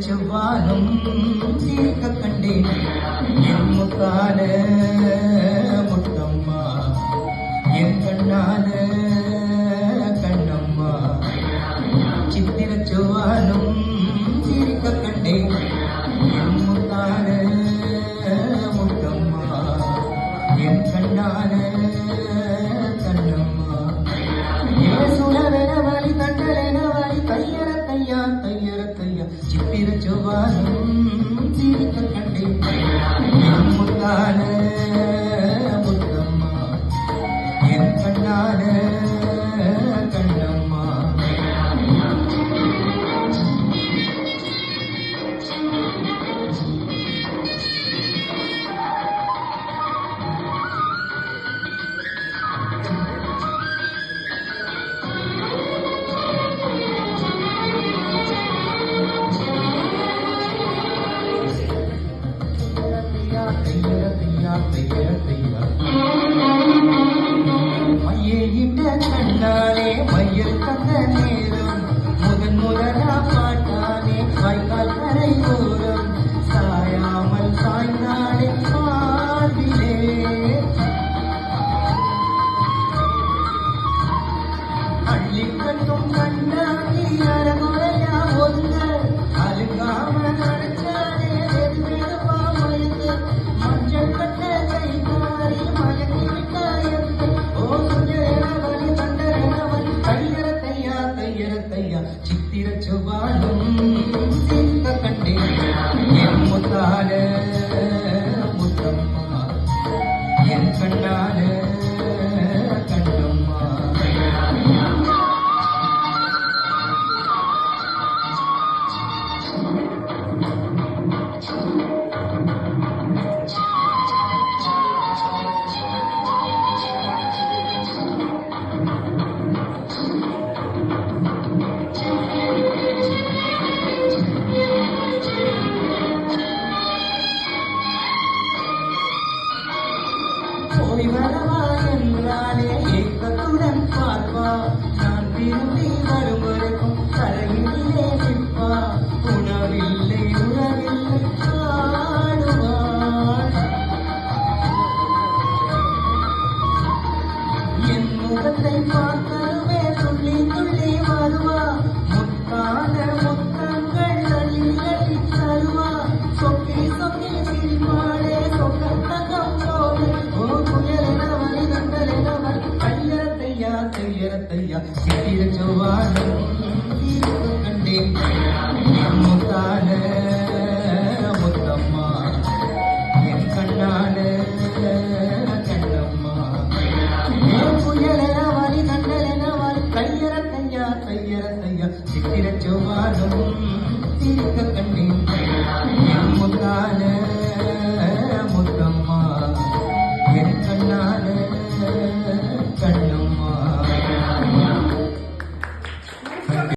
செவ்வாலும் தீர்க்க கண்டேன் என் முத்தான முத்தம்மா என் கண்ணான கண்ணம்மா சித்திர செவ்வாலும் தீர்க்க கண்டேன் என் முத்தான முத்தம்மா என் கண்ணான கண்ணம்மா சுரவெனவழி கண்டலெனவழி தையர தையா தையர தையா சித்திர செவ்வாலும் தீர்க்க கண்டேன் என் முத்தான முத்தம்மா என் கண்ணான கண்ணம்மா மையிட்ட கண்ணாலே மயில் கந்த நேரம் முதலா பாட்டானே வாய்க்கால் கரை ஓரம் சாயாமல் சாய்ந்தாலே பாடிலே அள்ளி கட்டும் கண்ணாடி அறமுறையா ஒதுங்க அழுகாம நடிச்சாலே வெறுப்பா மொழிந்து மஞ்சள் கட்ட கை மாறி மயக்கி விட்டாயத்து ஓ சுஜரவழி தண்டரவழி தையர தையா தையர தையா சித்திர செவ்வாலும் தீர்க்க கண்டேன் என் முத்தான முத்தம்மா என் கண்ணான கண்ணம்மா போய் வரவா என்றாலே ஏக்கத்துடன் பார்ப்பா நான் திரும்பி வரும் வரைக்கும் கரையிலே நிற்பா உணவில்லை உணவில்லை ஆடுவாள் என் முகத்தை பார்த்தவே துள்ளி துள்ளி வருவா முத்தான முத்தங்கள் அள்ளி தருவா சொக்கி சொக்கி சிரிப்பாளே சொக்கத்தகம் போலே தையா சித்திர செவ்வாலும் தீர்க்க கண்டேன் என் முத்தான முத்தம்மா என் கண்ணான கண்ணம்மா புயலெனவழி கண்டலெனவழி தையர தையா தையர தையா சித்திர செவ்வாலும் தீர்க்க கண்டேன்